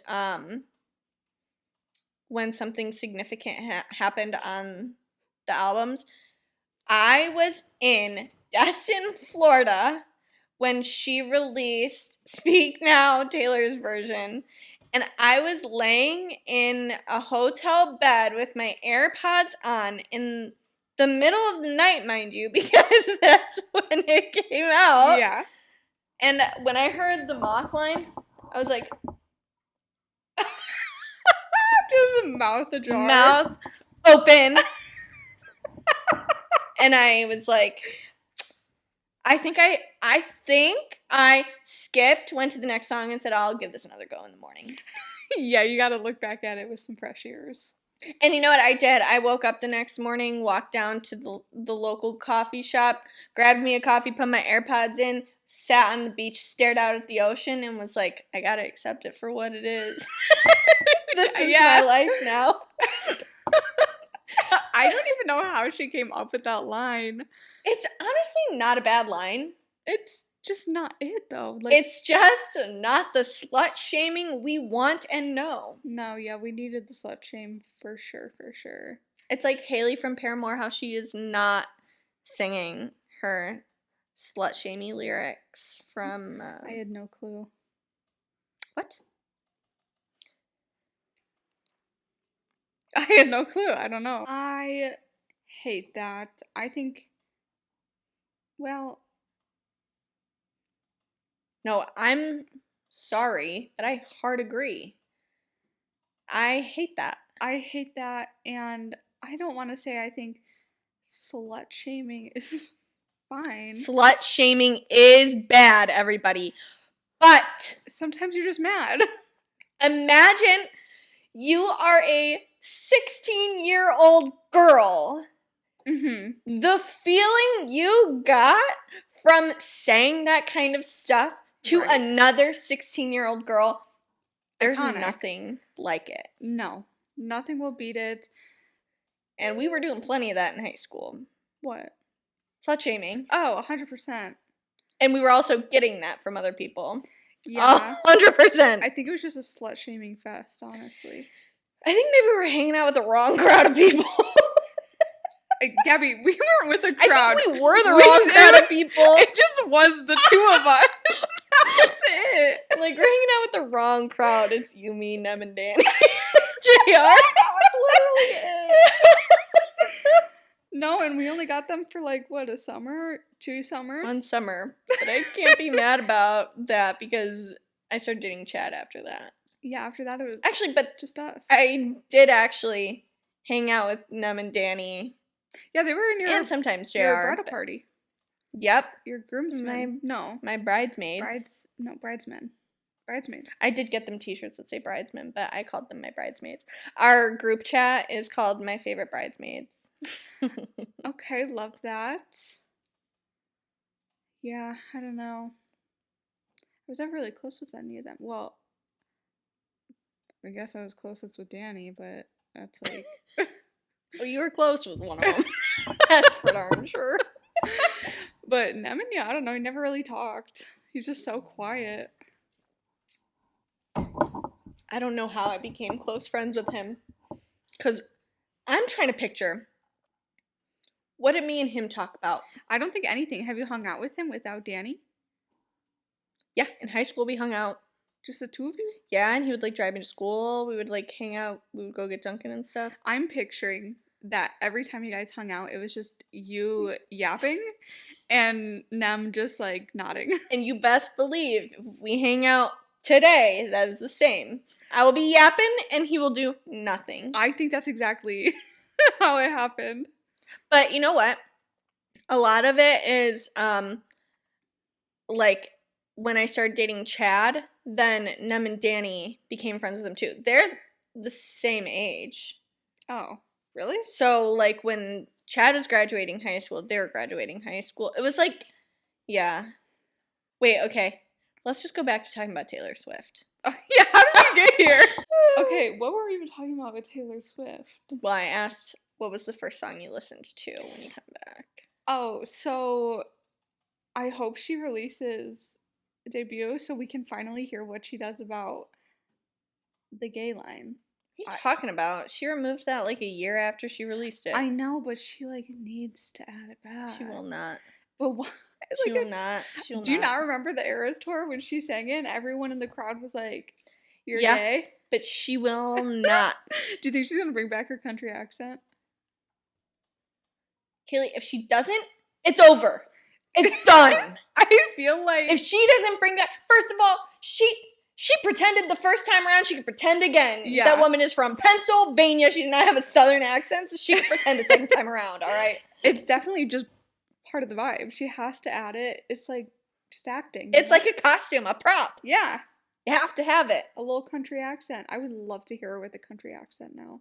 when something significant happened on the albums. I was in Destin, Florida when she released Speak Now, Taylor's version, and I was laying in a hotel bed with my AirPods on in the middle of the night, mind you, because that's when it came out. Yeah. And when I heard the moth line, I was like... Just mouth ajar. Mouth open. And I was like, I think I skipped, went to the next song, and said, I'll give this another go in the morning. Yeah, you gotta look back at it with some fresh ears. And you know what I did? I woke up the next morning, walked down to the local coffee shop, grabbed me a coffee, put my AirPods in, sat on the beach, stared out at the ocean, and was like, I gotta accept it for what it is. This is my life now. I don't even know how she came up with that line. It's honestly not a bad line. It's just not it, though. Like, it's just not the slut shaming we want and know. No, yeah, we needed the slut shame for sure, for sure. It's like Haley from Paramore, how she is not singing her slut shamey lyrics from... I had no clue. What? I had no clue. I don't know. I hate that. I think, well, No, I'm sorry, but I hard agree. I hate that. I hate that, and I don't want to say I think slut shaming is fine. Slut shaming is bad, everybody. But Sometimes you're just mad. imagine you are a 16-year-old girl. Mm-hmm. The feeling you got from saying that kind of stuff to another 16-year-old girl, there's Iconic. nothing like it. No, nothing will beat it. And we were doing plenty of that in high school. What? Slut shaming. Oh, 100%. And we were also getting that from other people. Yeah. 100%. I think it was just a slut shaming fest, honestly. I think maybe we were hanging out with the wrong crowd of people. Gabby, we weren't with a crowd. I think we were the wrong crowd of people. It just was the two of us. That was it. Like, we're hanging out with the wrong crowd. It's you, me, Nem, and Danny. JR. That was literally it. No, and we only got them for like, what, a summer? 2 summers? 1 summer. But I can't be mad about that because I started dating Chad after that. Yeah, after that it was actually, but just us. I did actually hang out with Nem and Danny. Yeah, they were in your... And sometimes JR. Your bridal party. Yep. Your groomsmen. My bridesmaids. Bridesmen. Bridesmaid. I did get them t-shirts that say bridesmen, but I called them my bridesmaids. Our group chat is called My Favorite Bridesmaids. Okay, love that. Yeah, I don't know. I was never really close with any of them. Well, I guess I was closest with Danny, but that's like... Well, you were close with one of them. That's for darn sure. But Nemin, yeah, I don't know. He never really talked. He's just so quiet. I don't know how I became close friends with him. Because I'm trying to picture, what did me and him talk about? I don't think anything. Have you hung out with him without Danny? Yeah, in high school we hung out. Just the two of you? Yeah, and he would like drive me to school. We would like hang out. We would go get Dunkin' and stuff. I'm picturing that every time you guys hung out, it was just you yapping and Nem just like nodding. And you best believe if we hang out today, that is the same. I will be yapping and he will do nothing. I think that's exactly how it happened. But you know what? A lot of it is like when I started dating Chad, then Nem and Danny became friends with him too. They're the same age. Oh, really? So like when Chad was graduating high school, they were graduating high school. It was like, yeah. Wait, okay. Let's just go back to talking about Taylor Swift. Yeah, how did we get here? Okay, what were we even talking about with Taylor Swift? Well, I asked what was the first song you listened to when you come back. Oh, so I hope she releases a debut so we can finally hear what she does about the gay line. What are you talking about? She removed that like a year after she released it. I know, but she like needs to add it back. She will not. But why? She will not. She will Do you not remember the Eras tour when she sang it and everyone in the crowd was like, "You're gay"? But she will not. Do you think she's gonna bring back her country accent? Kaylee, if she doesn't, it's over. It's done. I feel like if she doesn't bring back, first of all, she pretended the first time around. She could pretend again. Yeah. That woman is from Pennsylvania. She did not have a southern accent, so she could pretend a second time around. All right. It's definitely just part of the vibe. She has to add it. It's like just acting. It's like a costume, a prop. Yeah. You have to have it. A little country accent. I would love to hear her with a country accent now.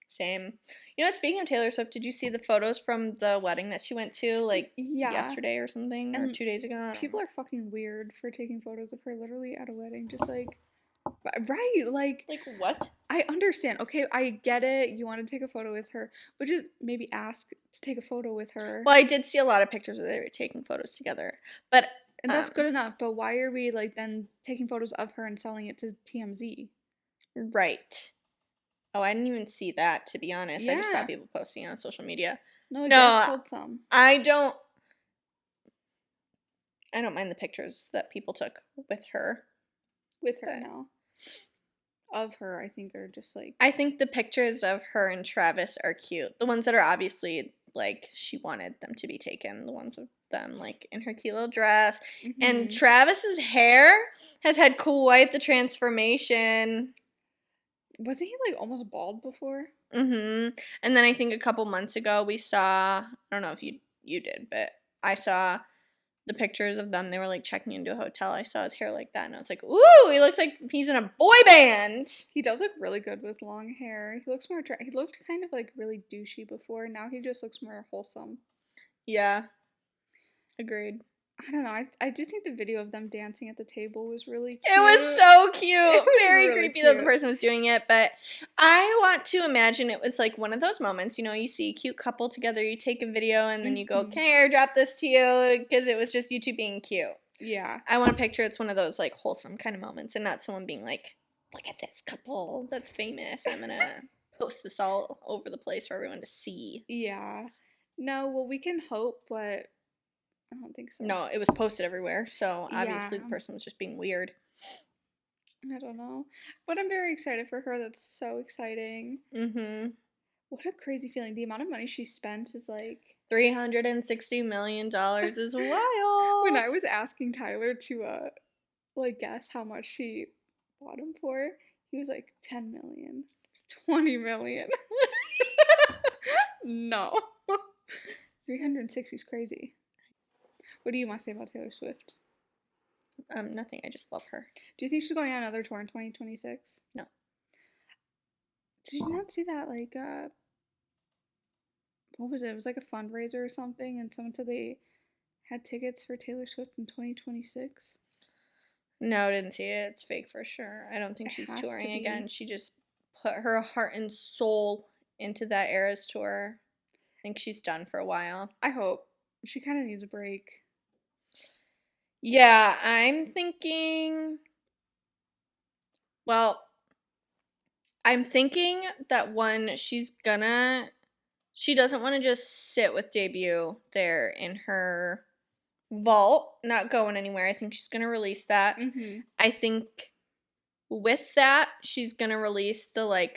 Same. You know what, speaking of Taylor Swift, did you see the photos from the wedding that she went to, like, yesterday or something, or 2 days ago? People are fucking weird for taking photos of her literally at a wedding, just like, right, like... Like, what? I understand. Okay, I get it. You want to take a photo with her, but just maybe ask to take a photo with her. Well, I did see a lot of pictures where they were taking photos together, but... And that's good enough, but why are we, like, then taking photos of her and selling it to TMZ? Right. Oh, I didn't even see that, to be honest. Yeah. I just saw people posting on social media. No, I sold some. I don't mind the pictures that people took with her. With her, no. Of her, I think, are just like... I think the pictures of her and Travis are cute. The ones that are obviously like she wanted them to be taken, the ones of them like in her cute little dress. Mm-hmm. And Travis's hair has had quite the transformation. Wasn't he like almost bald before? And then I think a couple months ago we saw, I don't know if you did, but I saw the pictures of them. They were like checking into a hotel. I saw his hair like that, and I was like, ooh, he looks like he's in a boy band. He does look really good with long hair. He looks more he looked kind of like really douchey before. Now he just looks more wholesome. Yeah. Agreed. I don't know. I do think the video of them dancing at the table was really cute. It was so cute. Was Very really creepy cute. that the person was doing it, but I want to imagine it was like one of those moments, you know, you see a cute couple together, you take a video, and then you go, can I airdrop this to you? Because it was just you two being cute. Yeah. I want to picture it's one of those like wholesome kind of moments and not someone being like, look at this couple that's famous. I'm going to post this all over the place for everyone to see. Yeah. No, well, we can hope, but I don't think so. No, it was posted everywhere, so obviously the person was just being weird. I don't know. But I'm very excited for her. That's so exciting. Mm-hmm. What a crazy feeling. The amount of money she spent is like... $360 million is wild. When I was asking Tyler to, like, guess how much she bought him for, he was like, 10 million, 20 million. No. 360 is crazy. What do you want to say about Taylor Swift? Nothing. I just love her. Do you think she's going on another tour in 2026? No. Did you not see that, like, what was it? It was like a fundraiser or something, and someone said they had tickets for Taylor Swift in 2026? No, I didn't see it. It's fake for sure. I don't think she's touring again. She just put her heart and soul into that Eras tour. I think she's done for a while. I hope. She kind of needs a break. Yeah, I'm thinking... Well, I'm thinking that she doesn't want to just sit with Debut there in her vault, not going anywhere. I think she's gonna release that. Mm-hmm. I think with that, she's gonna release the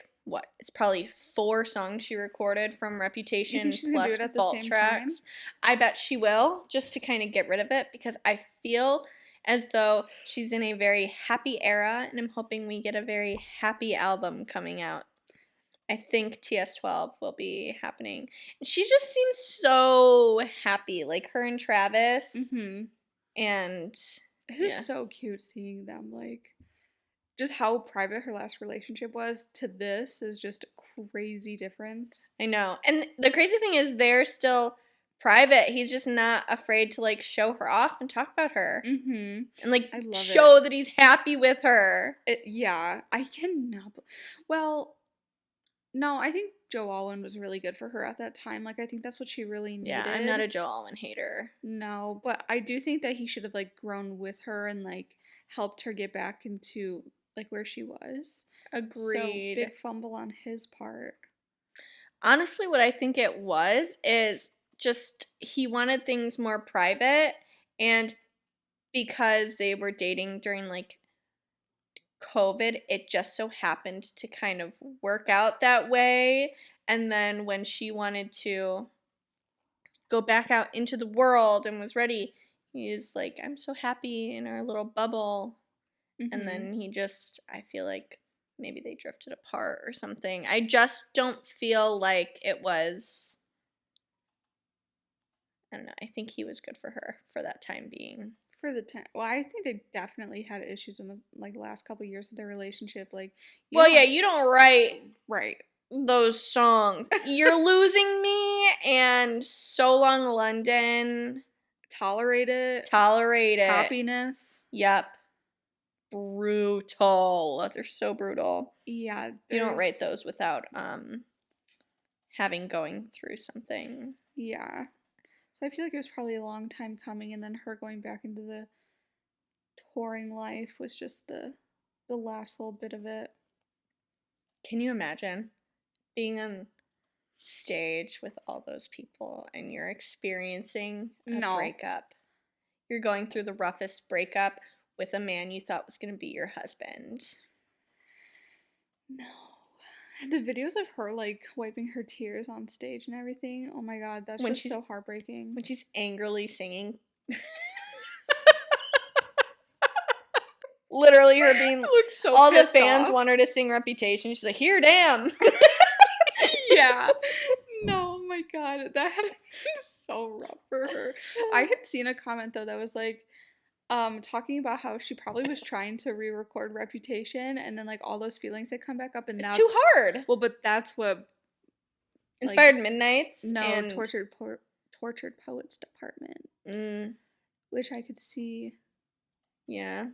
it's probably 4 songs she recorded from Reputation plus vault tracks. I bet she will, just to kind of get rid of it, because I feel as though she's in a very happy era, and I'm hoping we get a very happy album coming out. I think TS12 will be happening. She just seems so happy, like her and Travis. Mm-hmm. And it is so cute seeing them, like, just how private her last relationship was to this is just a crazy difference. I know. And the crazy thing is they're still private. He's just not afraid to, like, show her off and talk about her. Mm-hmm. And, like, show that he's happy with her. Yeah. I cannot... Well... No, I think Joe Alwyn was really good for her at that time. Like, I think that's what she really needed. Yeah, I'm not a Joe Alwyn hater. No, but I do think that he should have, like, grown with her and, like, helped her get back into, like, where she was. Agreed. So, big fumble on his part. Honestly, what I think it was is just he wanted things more private, and because they were dating during, like, COVID, it just so happened to kind of work out that way. And then when she wanted to go back out into the world and was ready, he's like, I'm so happy in our little bubble. Mm-hmm. And then he just, I feel like maybe they drifted apart or something. I just don't feel like it was, I don't know, I think he was good for her for that time being. For the time, well, I think they definitely had issues in the last couple of years of their relationship. Like, you don't write those songs. You're Losing Me and So Long London. Tolerate It. Happiness. Yep. Brutal. They're so brutal. Yeah. You don't write those without going through something. Yeah. So I feel like it was probably a long time coming, and then her going back into the touring life was just the last little bit of it. Can you imagine being on stage with all those people and you're experiencing a breakup? You're going through the roughest breakup with a man you thought was going to be your husband. No. The videos of her like wiping her tears on stage and everything. Oh my god, that's When just she's so heartbreaking. when she's angrily singing. Literally her being It looks so all the pissed fans off. want her to sing Reputation. She's like, "Here, damn." Yeah. No, oh my god, that is so rough for her. I had seen a comment though that was like, talking about how she probably was trying to re-record Reputation, and then like all those feelings had come back up, and It's that's too hard. well, but that's what Inspired like Midnights no and tortured poets department, mm, which I could see. yeah.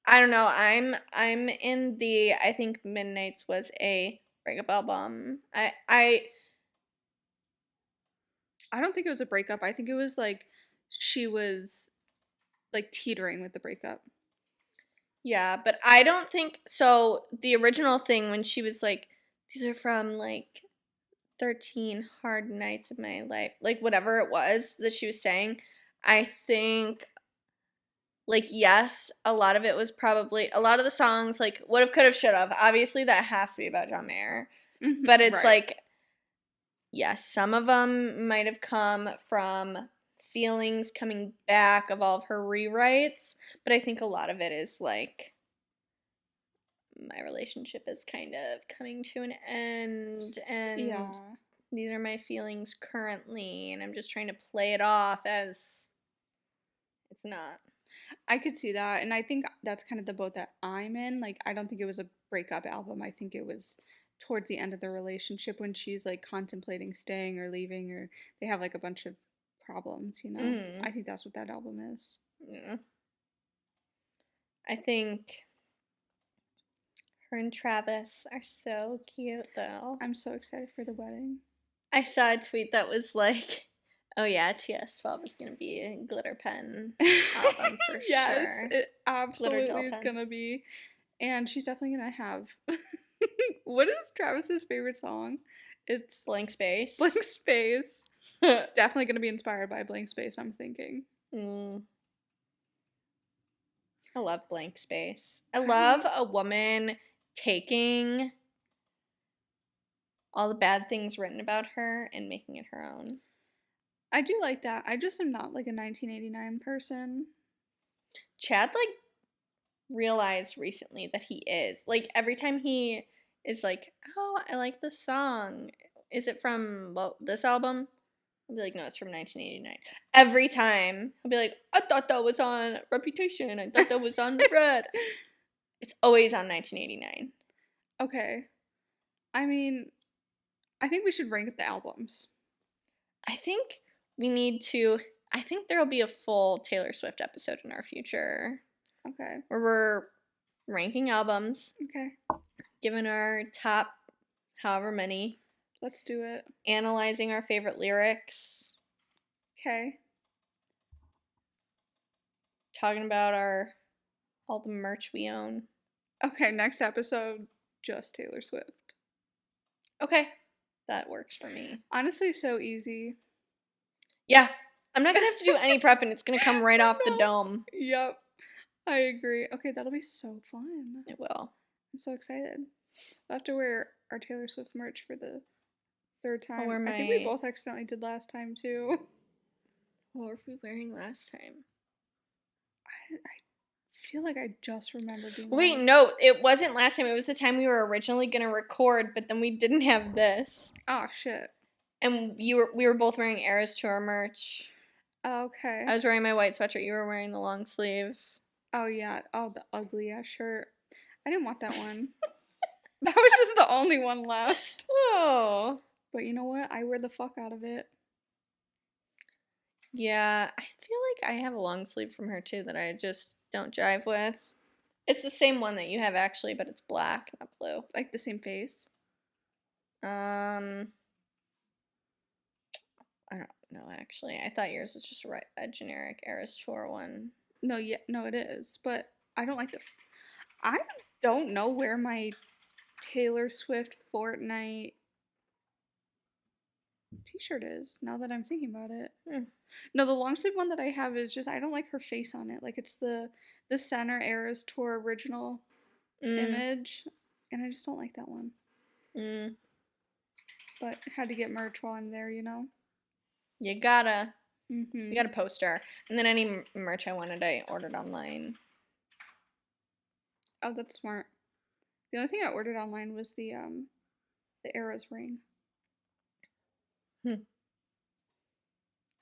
I don't know. I'm in the I think Midnights was a breakup album. I don't think it was a breakup. I think it was like she was like teetering with the breakup. Yeah, but I don't think so. The original thing when she was like, these are from like 13 hard nights of my life, like whatever it was that she was saying, I think like yes, a lot of it was probably a lot of the songs like would have, could have, should have. Obviously, that has to be about John Mayer, but it's Right. like yes, some of them might have come from feelings coming back of all of her rewrites, but I think a lot of it is like my relationship is kind of coming to an end and Yeah. these are my feelings currently and I'm just trying to play it off as it's not. I could see that, and I think that's kind of the boat that I'm in. Like, I don't think it was a breakup album. I think it was towards the end of the relationship when she's like contemplating staying or leaving, or they have like a bunch of problems, you know? I think that's what that album is. Yeah. I think her and Travis are so cute though. I'm so excited for the wedding. I saw a tweet that was like, oh yeah, TS12 is gonna be a glitter pen album for Yes, sure. it absolutely gel is pen. gonna be. And she's definitely gonna have what is Travis's favorite song? It's Blank Space. Blank Space. Definitely gonna be inspired by Blank Space, I'm thinking. I love Blank Space. I love a woman taking all the bad things written about her and making it her own. I do like that. I just am not like a 1989 person. Chad like realized recently that he is. Like every time he is like, "Oh, I like this song. Is it from this album?" I'll be like, "No, it's from 1989." Every time he'll be like, "I thought that was on Reputation. I thought that was on Red." It's always on 1989. Okay. I mean, I think we should rank the albums. I think we need to. I think there'll be a full Taylor Swift episode in our future. Okay. Where we're ranking albums. Okay. Giving our top however many. Let's do it. Analyzing our favorite lyrics. Okay. Talking about all the merch we own. Okay, next episode, just Taylor Swift. Okay. That works for me. Honestly, so easy. Yeah. I'm not going to have to do any prep and it's going to come right off the dome. Yep. I agree. Okay, that'll be so fun. It will. I'm so excited. We'll have to wear our Taylor Swift merch for the third time. I think we both accidentally did last time too. What were we wearing last time? I feel like I just remembered being Wait, no, it wasn't last time. It was the time we were originally going to record, but then we didn't have this. Oh, shit. And we were both wearing Eras Tour merch. Okay. I was wearing my white sweatshirt. You were wearing the long sleeve. Oh, yeah. Oh, the ugly ass shirt. I didn't want that one. That was just the only one left. Oh. But you know what? I wear the fuck out of it. Yeah, I feel like I have a long sleeve from her too that I just don't jive with. It's the same one that you have actually, but it's black, not blue. Like the same face? I don't know actually. I thought yours was just a generic Eras Tour one. No, yeah, no, it is. But I don't like I don't know where my Taylor Swift Fortnite t-shirt is, now that I'm thinking about it. No, the long sleeve one that I have is just, I don't like her face on it. Like, it's the center Eras Tour original image, and I just don't like that one. But had to get merch while I'm there, you know? You gotta. Mm-hmm. You got a poster. And then any merch I wanted, I ordered online. Oh, that's smart. The only thing I ordered online was the Eras ring.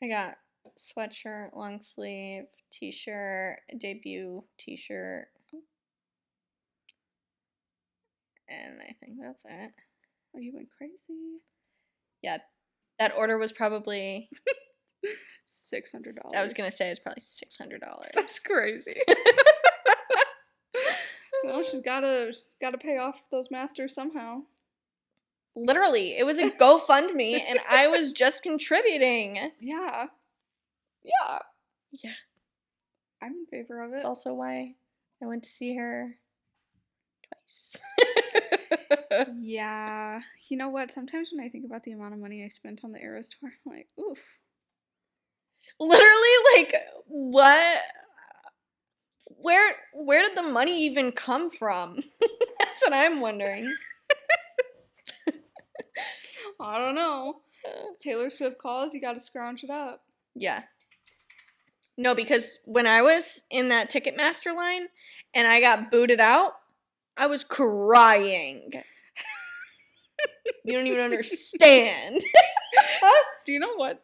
I got sweatshirt, long sleeve, t-shirt, debut t-shirt. And I think that's it. Oh, you went crazy. Yeah, that order was probably $600. I was gonna say it was probably $600. That's crazy. Well, she's gotta pay off those masters somehow. Literally, it was a GoFundMe, and I was just contributing. Yeah. Yeah. I'm in favor of it. That's also why I went to see her twice. Yeah. You know what? Sometimes when I think about the amount of money I spent on the Eras tour, I'm like, oof. Literally, like, what? Where did the money even come from? That's what I'm wondering. I don't know. Taylor Swift calls, you gotta scrounge it up. Yeah. No, because when I was in that Ticketmaster line and I got booted out, I was crying. You don't even understand. Do you know what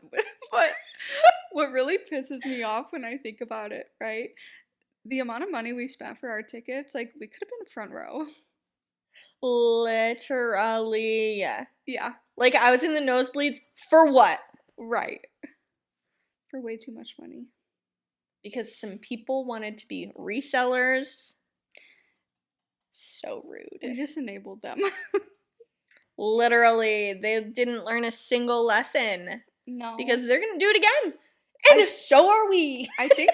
really pisses me off when I think about it, right? The amount of money we spent for our tickets, like, we could have been front row. Literally, yeah. Yeah. Like, I was in the nosebleeds for what? Right. For way too much money. Because some people wanted to be resellers. So rude. We just enabled them. Literally, they didn't learn a single lesson. No. Because they're gonna do it again. And so are we. I think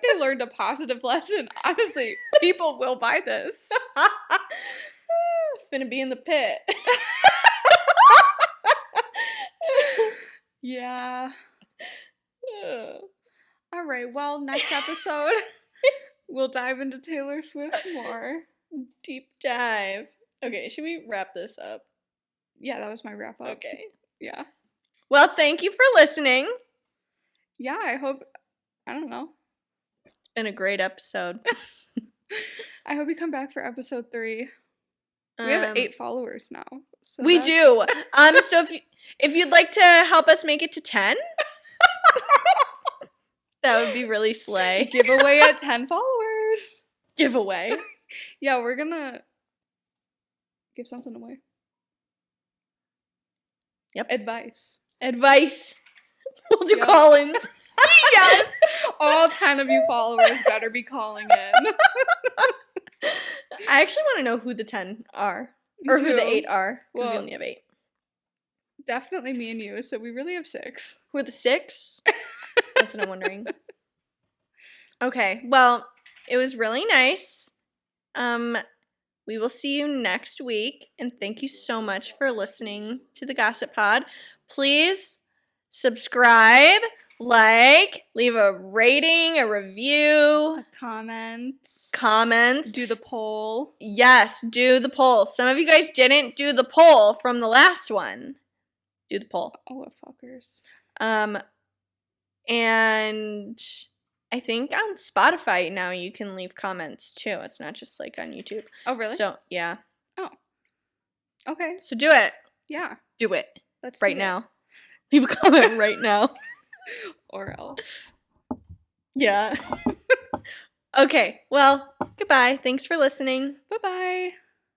they learned a positive lesson. Honestly, people will buy this. Finna be in the pit. Yeah. All right. Well, next episode, we'll dive into Taylor Swift more. Deep dive. Okay, should we wrap this up? Yeah, that was my wrap up. Okay. Yeah. Well, thank you for listening. Yeah, I hope, I don't know. It's been a great episode. I hope you come back for episode 3. We have 8 followers now. So we do. So if you'd like to help us make it to 10, that would be really slay. Giveaway at 10 followers. Giveaway. Yeah, we're gonna give something away. Yep. Advice. We'll do call-ins. Yes. All 10 of you followers better be calling in. I actually want to know who the 10 are. Or who the 8 are. Because we only have 8. Definitely me and you, so we really have 6. Who are the 6? That's what I'm wondering. Okay, well, it was really nice. We will see you next week, and thank you so much for listening to the Gossip Pod. Please subscribe, like, leave a rating, a review, A comment. Do the poll. Yes, do the poll. Some of you guys didn't do the poll from the last one. Do the poll. Oh, what fuckers. And I think on Spotify now you can leave comments too. It's not just like on YouTube. Oh, really? So, yeah. Oh. Okay. So do it. Yeah. Do it. Let's right now. Leave a comment right now. Or else. Yeah. Okay. Well, goodbye. Thanks for listening. Bye-bye.